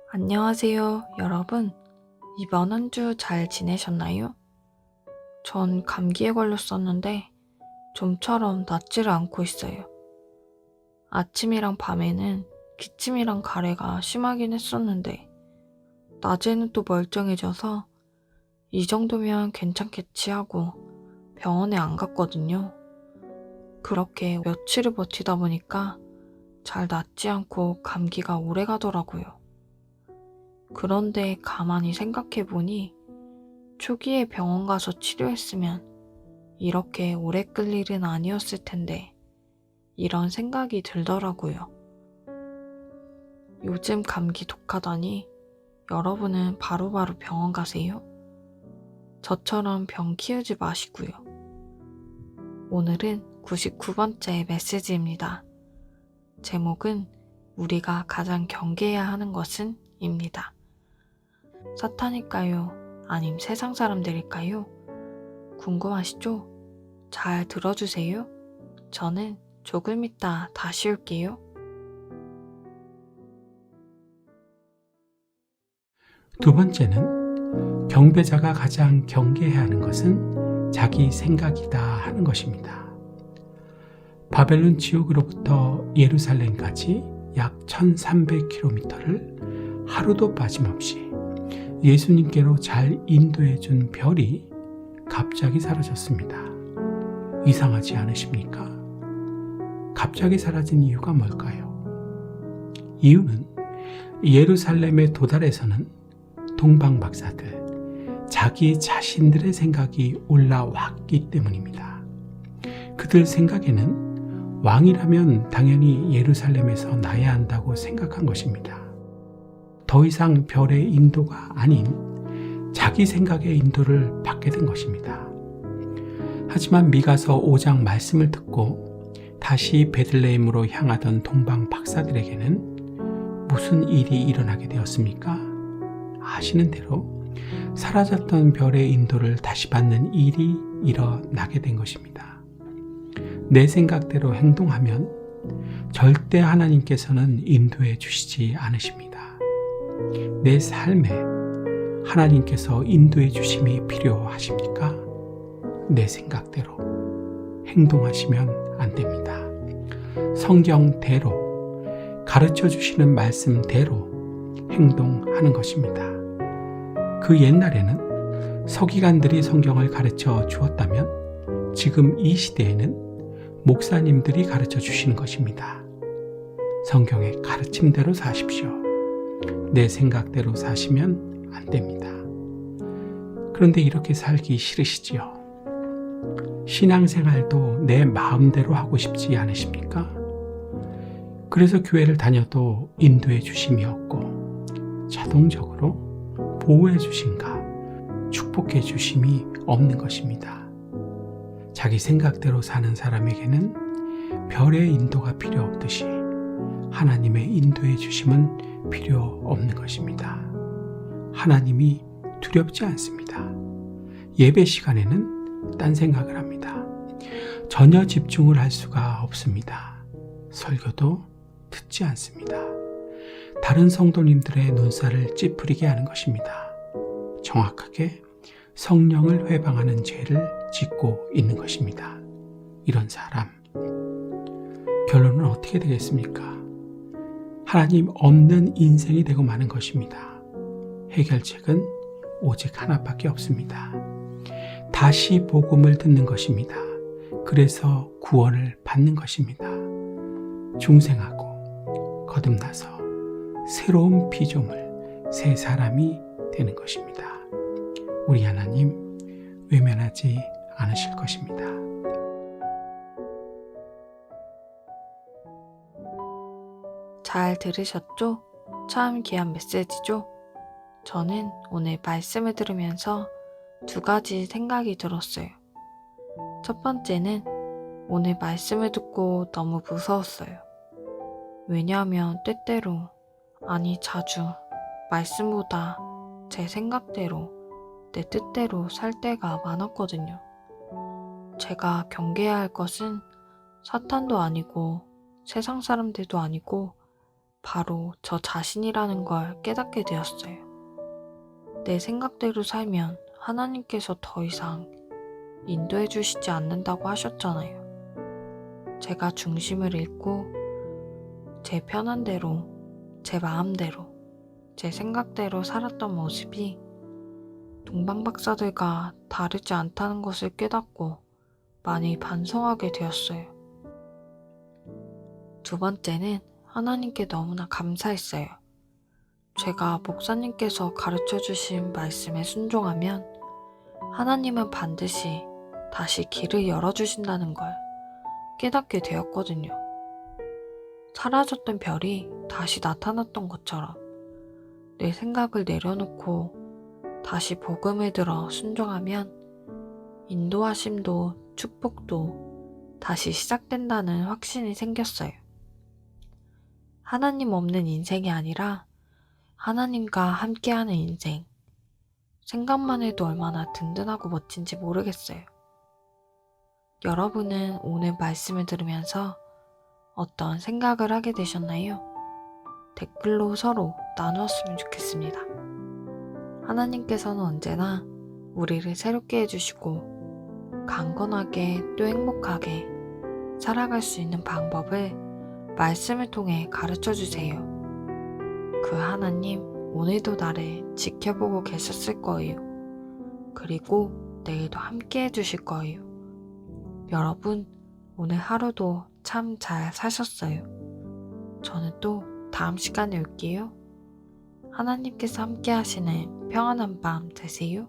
안녕하세요, 여러분. 이번 한 주 잘 지내셨나요? 전 감기에 걸렸었는데 좀처럼 낫지를 않고 있어요. 아침이랑 밤에는 기침이랑 가래가 심하긴 했었는데 낮에는 또 멀쩡해져서 이 정도면 괜찮겠지 하고 병원에 안 갔거든요. 그렇게 며칠을 버티다 보니까 잘 낫지 않고 감기가 오래 가더라고요. 그런데 가만히 생각해보니 초기에 병원 가서 치료했으면 이렇게 오래 끌 일은 아니었을 텐데 이런 생각이 들더라고요. 요즘 감기 독하다니 여러분은 바로바로 병원 가세요? 저처럼 병 키우지 마시고요. 오늘은 99번째 메시지입니다. 제목은 우리가 가장 경계해야 하는 것은? 입니다. 사탄일까요? 아님 세상 사람들일까요? 궁금하시죠? 잘 들어주세요. 저는 조금 이따 다시 올게요. 두 번째는 경배자가 가장 경계해야 하는 것은 자기 생각이다 하는 것입니다. 바벨론 지옥으로부터 예루살렘까지 약 1300km를 하루도 빠짐없이 예수님께로 잘 인도해 준 별이 갑자기 사라졌습니다. 이상하지 않으십니까? 갑자기 사라진 이유가 뭘까요? 이유는 예루살렘에 도달해서는 동방 박사들, 자기 자신들의 생각이 올라왔기 때문입니다. 그들 생각에는 왕이라면 당연히 예루살렘에서 나야 한다고 생각한 것입니다. 더 이상 별의 인도가 아닌 자기 생각의 인도를 받게 된 것입니다. 하지만 미가서 5장 말씀을 듣고 다시 베들레헴으로 향하던 동방 박사들에게는 무슨 일이 일어나게 되었습니까? 아시는 대로 사라졌던 별의 인도를 다시 받는 일이 일어나게 된 것입니다. 내 생각대로 행동하면 절대 하나님께서는 인도해 주시지 않으십니다. 내 삶에 하나님께서 인도해 주심이 필요하십니까? 내 생각대로 행동하시면 안 됩니다. 성경대로 가르쳐 주시는 말씀대로 행동하는 것입니다. 그 옛날에는 서기관들이 성경을 가르쳐 주었다면 지금 이 시대에는 목사님들이 가르쳐 주시는 것입니다. 성경의 가르침대로 사십시오. 내 생각대로 사시면 안 됩니다. 그런데 이렇게 살기 싫으시지요? 신앙생활도 내 마음대로 하고 싶지 않으십니까? 그래서 교회를 다녀도 인도해 주심이 없고 자동적으로 보호해 주심과 축복해 주심이 없는 것입니다. 자기 생각대로 사는 사람에게는 별의 인도가 필요 없듯이 하나님의 인도해 주심은 필요 없는 것입니다. 하나님이 두렵지 않습니다. 예배 시간에는 딴 생각을 합니다. 전혀 집중을 할 수가 없습니다. 설교도 듣지 않습니다. 다른 성도님들의 눈살을 찌푸리게 하는 것입니다. 정확하게 성령을 회방하는 죄를 짓고 있는 것입니다. 이런 사람, 결론은 어떻게 되겠습니까? 하나님 없는 인생이 되고 마는 것입니다. 해결책은 오직 하나밖에 없습니다. 다시 복음을 듣는 것입니다. 그래서 구원을 받는 것입니다. 중생하고 거듭나서 새로운 피조물, 새 사람이 되는 것입니다. 우리 하나님 외면하지 않으실 것입니다. 잘 들으셨죠? 참 귀한 메시지죠? 저는 오늘 말씀을 들으면서 두 가지 생각이 들었어요. 첫 번째는 오늘 말씀을 듣고 너무 무서웠어요. 왜냐하면 때때로, 아니 자주 말씀보다 제 생각대로, 내 뜻대로 살 때가 많았거든요. 제가 경계해야 할 것은 사탄도 아니고 세상 사람들도 아니고 바로 저 자신이라는 걸 깨닫게 되었어요. 내 생각대로 살면 하나님께서 더 이상 인도해 주시지 않는다고 하셨잖아요. 제가 중심을 잃고 제 편한 대로, 제 마음대로, 제 생각대로 살았던 모습이 동방박사들과 다르지 않다는 것을 깨닫고 많이 반성하게 되었어요. 두 번째는 하나님께 너무나 감사했어요. 제가 목사님께서 가르쳐 주신 말씀에 순종하면 하나님은 반드시 다시 길을 열어주신다는 걸 깨닫게 되었거든요. 사라졌던 별이 다시 나타났던 것처럼 내 생각을 내려놓고 다시 복음을 들어 순종하면 인도하심도 축복도 다시 시작된다는 확신이 생겼어요. 하나님 없는 인생이 아니라 하나님과 함께하는 인생. 생각만 해도 얼마나 든든하고 멋진지 모르겠어요. 여러분은 오늘 말씀을 들으면서 어떤 생각을 하게 되셨나요? 댓글로 서로 나누었으면 좋겠습니다. 하나님께서는 언제나 우리를 새롭게 해주시고 강건하게 또 행복하게 살아갈 수 있는 방법을 말씀을 통해 가르쳐 주세요. 그 하나님 오늘도 나를 지켜보고 계셨을 거예요. 그리고 내일도 함께 해주실 거예요. 여러분 오늘 하루도 참 잘 사셨어요. 저는 또 다음 시간에 올게요. 하나님께서 함께 하시는 평안한 밤 되세요.